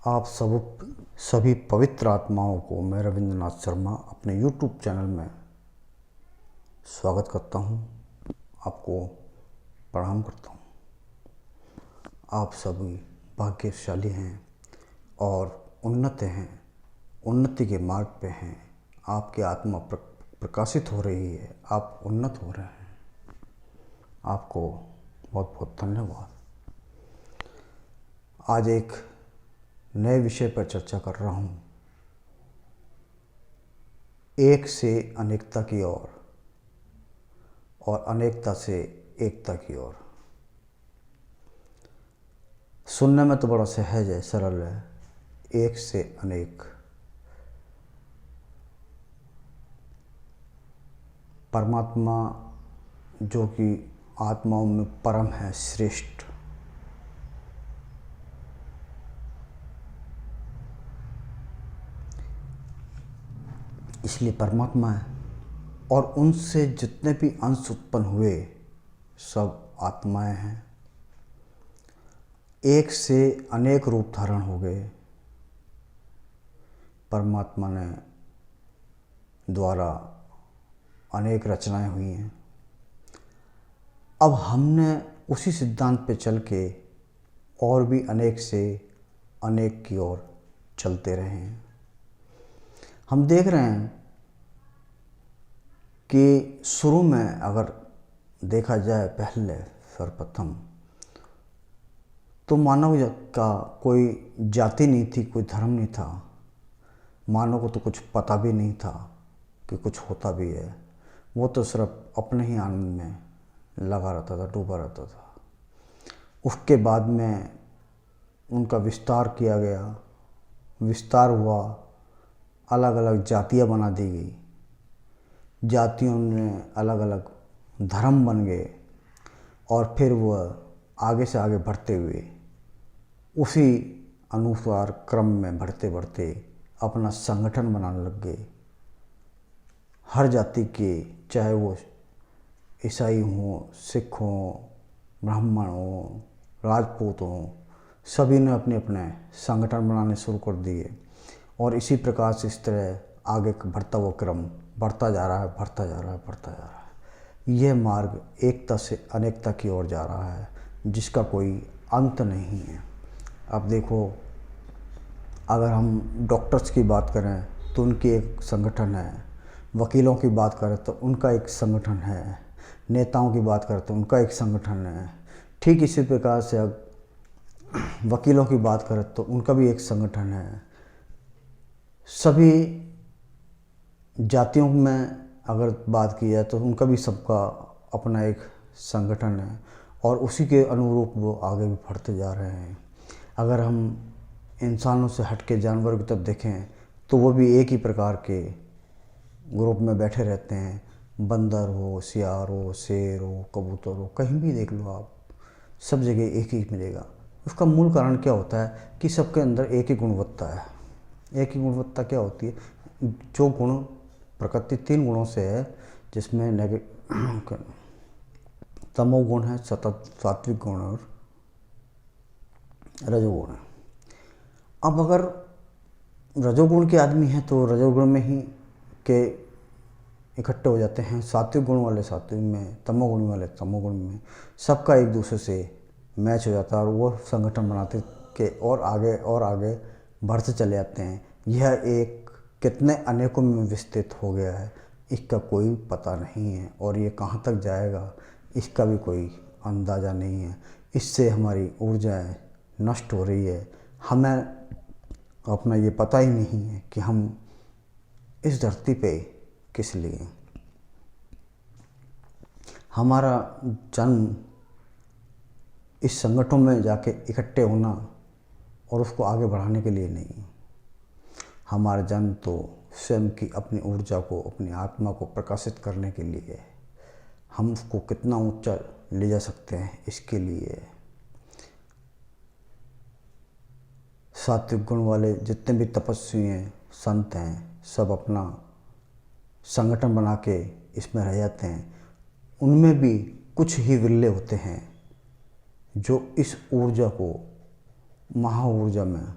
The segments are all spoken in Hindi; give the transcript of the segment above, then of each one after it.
आप सभी पवित्र आत्माओं को मैं रविंद्रनाथ शर्मा अपने YouTube चैनल में स्वागत करता हूं, आपको प्रणाम करता हूं। आप सभी भाग्यशाली हैं और उन्नत हैं, उन्नति के मार्ग पे हैं। आपकी आत्मा प्रकाशित हो रही है, आप उन्नत हो रहे हैं। आपको बहुत बहुत धन्यवाद। आज एक नए विषय पर चर्चा कर रहा हूं, एक से अनेकता की ओर और अनेकता से एकता की ओर। सुनने में तो बड़ा सहज है, सरल है, एक से अनेक। परमात्मा जो कि आत्माओं में परम है, श्रेष्ठ, इसलिए परमात्मा है। और उनसे जितने भी अंश उत्पन्न हुए सब आत्माएं हैं। एक से अनेक रूप धारण हो गए परमात्मा ने द्वारा अनेक रचनाएं हुई हैं। अब हमने उसी सिद्धांत पे चल के और भी अनेक से अनेक की ओर चलते रहे हैं। हम देख रहे हैं कि शुरू में अगर देखा जाए, पहले सर्वप्रथम तो मानव का कोई जाति नहीं थी, कोई धर्म नहीं था। मानव को तो कुछ पता भी नहीं था कि कुछ होता भी है। वो तो सिर्फ अपने ही आनंद में लगा रहता था, डूबा रहता था। उसके बाद में उनका विस्तार किया गया, विस्तार हुआ, अलग अलग जातियाँ बना दी गई, जातियों में अलग अलग धर्म बन गए और फिर वह आगे से आगे बढ़ते हुए उसी अनुसार क्रम में बढ़ते बढ़ते अपना संगठन बनाने लग गए। हर जाति के, चाहे वो ईसाई हों, सिख हों, ब्राह्मण हों, राजपूत हों, सभी ने अपने अपने संगठन बनाने शुरू कर दिए। और इसी प्रकार से इस तरह आगे बढ़ता हुआ क्रम बढ़ता जा रहा है, बढ़ता जा रहा है, बढ़ता जा रहा है। यह मार्ग एकता से अनेकता की ओर जा रहा है, जिसका कोई अंत नहीं है। अब देखो, अगर हम डॉक्टर्स की बात करें तो उनकी एक संगठन है, वकीलों की बात करें तो उनका एक संगठन है, नेताओं की बात करें तो उनका एक संगठन है। ठीक इसी प्रकार से अब वकीलों की बात करें तो उनका भी एक संगठन है। सभी जातियों में अगर बात की जाए तो उनका भी सबका अपना एक संगठन है और उसी के अनुरूप वो आगे भी बढ़ते जा रहे हैं। अगर हम इंसानों से हट के जानवरों की तरफ देखें तो वो भी एक ही प्रकार के ग्रुप में बैठे रहते हैं। बंदर हो, सियार हो, शेर हो, कबूतर हो, कहीं भी देख लो आप, सब जगह एक ही मिलेगा। उसका मूल कारण क्या होता है कि सबके अंदर एक ही गुणवत्ता है। एक ही गुणवत्ता क्या होती है? जो गुण प्रकृति 3 गुणों से है, जिसमें तमोगुण है, सात्विक गुण और रजोगुण है। अब अगर रजोगुण के आदमी हैं तो रजोगुण में ही के इकट्ठे हो जाते हैं, सात्विक गुण वाले सात्विक में, तमोगुण वाले तमोगुण में। सबका एक दूसरे से मैच हो जाता है और वो संगठन बनाते के और आगे बढ़ते चले जाते हैं। यह एक कितने अनेकों में विस्तृत हो गया है, इसका कोई पता नहीं है और ये कहाँ तक जाएगा इसका भी कोई अंदाज़ा नहीं है। इससे हमारी ऊर्जाएं नष्ट हो रही है। हमें अपना ये पता ही नहीं है कि हम इस धरती पे किस लिए। हमारा जन्म इस संगठन में जाके इकट्ठे होना और उसको आगे बढ़ाने के लिए नहीं। हमारा जन्म तो स्वयं की अपनी ऊर्जा को, अपनी आत्मा को प्रकाशित करने के लिए है। हम उसको कितना ऊंचा ले जा सकते हैं इसके लिए। सात्विक गुण वाले जितने भी तपस्वी हैं, संत हैं, सब अपना संगठन बना के इसमें रह जाते हैं। उनमें भी कुछ ही विरले होते हैं जो इस ऊर्जा को, महा ऊर्जा में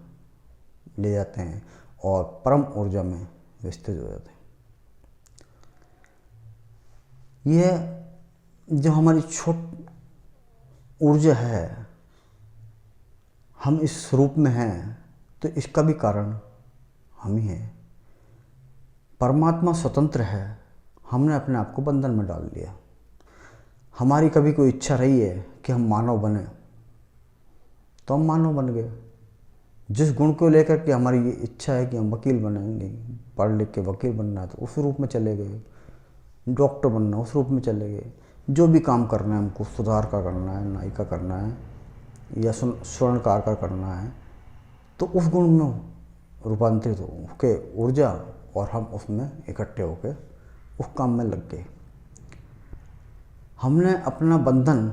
ले जाते हैं और परम ऊर्जा में विस्तृत हो जाते हैं। यह जो हमारी छोट ऊर्जा है, हम इस रूप में हैं तो इसका भी कारण हम ही हैं। परमात्मा स्वतंत्र है, हमने अपने आप को बंधन में डाल लिया। हमारी कभी कोई इच्छा रही है कि हम मानव बने तो हम मानव बन गए। जिस गुण को लेकर के हमारी ये इच्छा है कि हम वकील बनेंगे, पढ़ लिख के वकील बनना है तो उस रूप में चले गए, डॉक्टर बनना उस रूप में चले गए। जो भी काम करना है हमको, सुधार का करना है, नाई का करना है या स्वर्णकार का करना है, तो उस गुण में रूपांतरित हो के ऊर्जा और हम उसमें इकट्ठे होके उस काम में लग गए। हमने अपना बंधन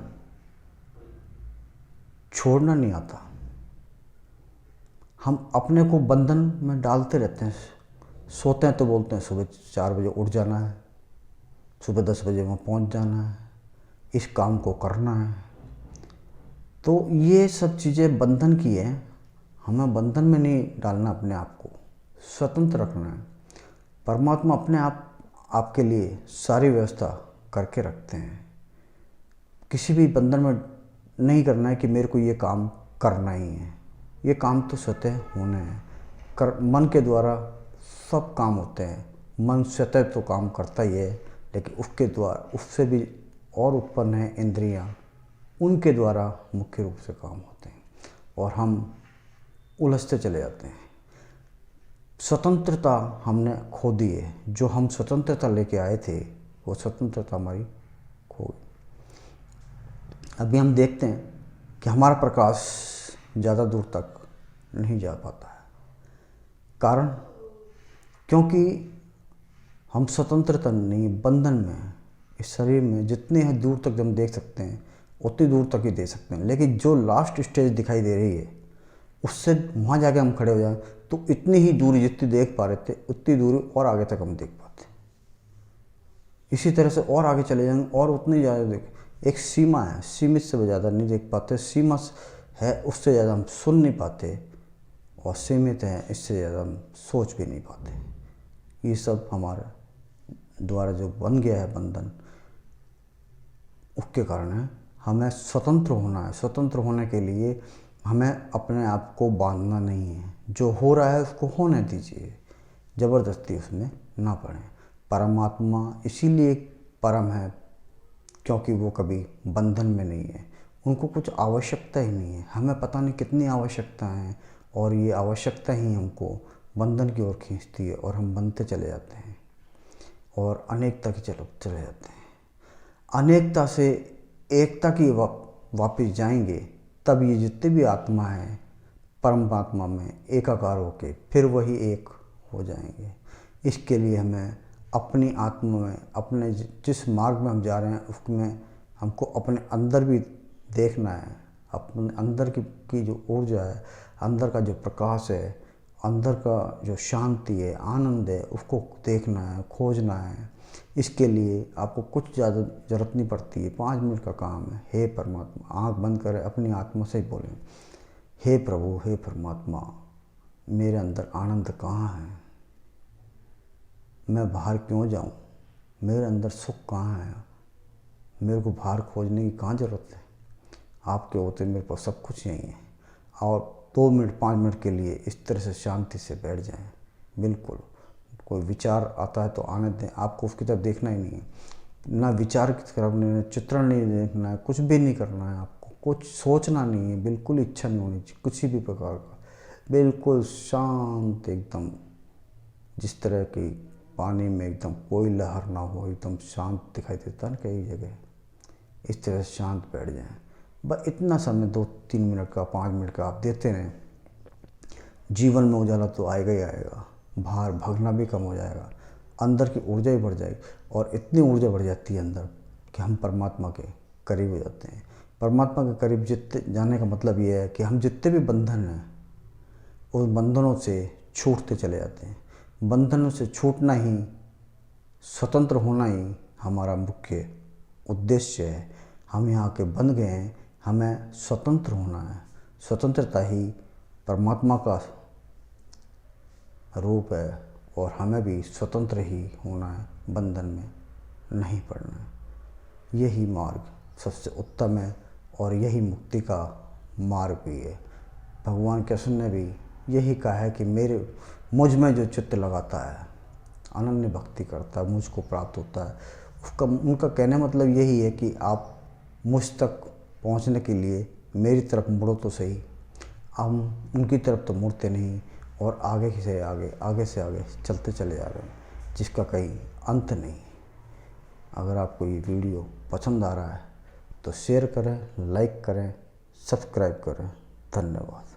छोड़ना नहीं आता। हम अपने को बंधन में डालते रहते हैं। सोते हैं तो बोलते हैं सुबह 4 बजे उठ जाना है, सुबह 10 बजे वहाँ पहुँच जाना है, इस काम को करना है। तो ये सब चीज़ें बंधन की है। हमें बंधन में नहीं डालना, अपने आप को स्वतंत्र रखना है। परमात्मा अपने आप आपके लिए सारी व्यवस्था करके रखते हैं। किसी भी बंधन में नहीं करना है कि मेरे को ये काम करना ही है। ये काम तो स्वतः होने हैं। मन के द्वारा सब काम होते हैं। मन स्वतः तो काम करता ही है, लेकिन उसके द्वारा उससे भी और उत्पन्न है इंद्रियां, उनके द्वारा मुख्य रूप से काम होते हैं और हम उलझते चले जाते हैं। स्वतंत्रता हमने खो दी है। जो हम स्वतंत्रता लेके आए थे वो स्वतंत्रता हमारी खो गई। अभी हम देखते हैं कि हमारा प्रकाश ज़्यादा दूर तक नहीं जा पाता है। कारण क्योंकि हम स्वतंत्रता नहीं, बंधन में हैं। इस शरीर में जितने दूर तक हम देख सकते हैं उतनी दूर तक ही देख सकते हैं, लेकिन जो लास्ट स्टेज दिखाई दे रही है उससे वहाँ जाके हम खड़े हो जाएं तो इतनी ही दूरी जितनी देख पा रहे थे उतनी दूरी और आगे तक हम देख पाते। इसी तरह से और आगे चले जाएंगे और उतनी ज़्यादा देख। एक सीमा है, सीमित से ज़्यादा नहीं देख पाते। सीमा है, उससे ज़्यादा हम सुन नहीं पाते, और सीमित है, इससे ज़्यादा हम सोच भी नहीं पाते। ये सब हमारे द्वारा जो बन गया है बंधन, उसके कारण है। हमें स्वतंत्र होना है। स्वतंत्र होने के लिए हमें अपने आप को बांधना नहीं है। जो हो रहा है उसको होने दीजिए, ज़बरदस्ती उसमें ना पड़े। परमात्मा इसीलिए परम है क्योंकि वो कभी बंधन में नहीं है। उनको कुछ आवश्यकता ही नहीं है। हमें पता नहीं कितनी आवश्यकता है, और ये आवश्यकता ही हमको बंधन की ओर खींचती है और हम बनते चले जाते हैं और अनेकता की चले जाते हैं। अनेकता से एकता की वापस जाएंगे, तब ये जितने भी आत्मा हैं परमात्मा में एकाकार होके फिर वही एक हो जाएंगे। इसके लिए हमें अपनी आत्मा में, अपने जिस मार्ग में हम जा रहे हैं उसमें हमको अपने अंदर भी देखना है। अपने अंदर की जो ऊर्जा है, अंदर का जो प्रकाश है, अंदर का जो शांति है, आनंद है, उसको देखना है, खोजना है। इसके लिए आपको कुछ ज़्यादा ज़रूरत नहीं पड़ती है। 5 मिनट का काम है। हे परमात्मा, आँख बंद करें, अपनी आत्मा से ही बोलें, हे प्रभु, हे परमात्मा, मेरे अंदर आनंद कहाँ है? मैं बाहर क्यों जाऊं? मेरे अंदर सुख कहाँ है? मेरे को बाहर खोजने की कहाँ ज़रूरत है? आपके होते मेरे पास सब कुछ यहीं है। और 2 मिनट 5 मिनट के लिए इस तरह से शांति से बैठ जाएं। बिल्कुल कोई विचार आता है तो आने दें। आपको उसकी तरफ देखना ही नहीं है, ना विचार की तरफ नहीं, चित्रण नहीं देखना है, कुछ भी नहीं करना है। आपको कुछ सोचना नहीं है, बिल्कुल इच्छा नहीं होनी चाहिए किसी भी प्रकार का। बिल्कुल शांत एकदम, जिस तरह की पानी में एकदम कोई लहर ना हो, एकदम शांत दिखाई देता है ना कई जगह, इस तरह से शांत बैठ जाएं। बस इतना समय 2-3 मिनट का, 5 मिनट का आप देते रहें। जीवन में उजाला तो आएगा ही आएगा, बाहर भागना भी कम हो जाएगा, अंदर की ऊर्जा ही बढ़ जाएगी। और इतनी ऊर्जा बढ़ जाती है अंदर कि हम परमात्मा के करीब हो जाते हैं। परमात्मा के करीब जितने जाने का मतलब ये है कि हम जितने भी बंधन हैं उन बंधनों से छूटते चले जाते हैं। बंधनों से छूटना ही, स्वतंत्र होना ही हमारा मुख्य उद्देश्य है। हम यहाँ के बंध गए हैं, हमें स्वतंत्र होना है। स्वतंत्रता ही परमात्मा का रूप है और हमें भी स्वतंत्र ही होना है, बंधन में नहीं पड़ना है। यही मार्ग सबसे उत्तम है और यही मुक्ति का मार्ग भी है। भगवान कृष्ण ने भी यही कहा है कि मुझ में जो चित्त लगाता है, अनन्य भक्ति करता है, मुझको प्राप्त होता है। उनका कहने मतलब यही है कि आप मुझ तक पहुंचने के लिए मेरी तरफ मुड़ो तो सही। हम उनकी तरफ तो मुड़ते नहीं और आगे से आगे चलते चले जा रहे हैं, जिसका कहीं अंत नहीं। अगर आपको ये वीडियो पसंद आ रहा है तो शेयर करें, लाइक करें, सब्सक्राइब करें। धन्यवाद।